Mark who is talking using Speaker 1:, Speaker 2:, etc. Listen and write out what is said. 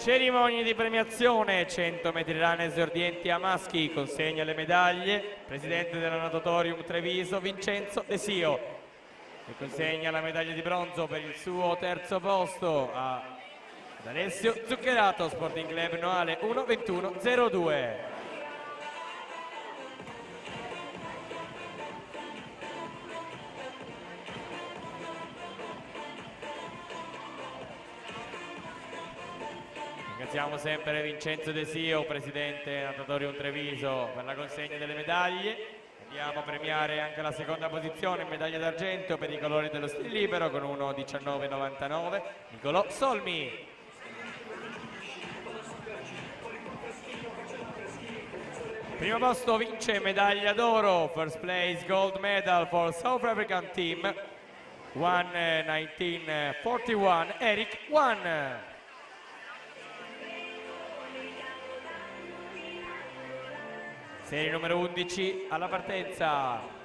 Speaker 1: Cerimonia di premiazione, 100 metri run esordienti a maschi, consegna le medaglie, presidente della Natatorium Treviso Vincenzo De Sio, e consegna la medaglia di bronzo per il suo terzo posto ad Alessio Zuccherato, Sporting Club Noale 1:21:02. Ringraziamo sempre Vincenzo De Sio, presidente Natatorium Treviso, per la consegna delle medaglie. Andiamo a premiare anche la seconda posizione, medaglia d'argento per i colori dello stile libero con 1:19:99, Nicolò Solmi. Primo posto vince medaglia d'oro, first place gold medal for South African team, 1:19:41, Eric Wan. Serie numero 11 alla partenza.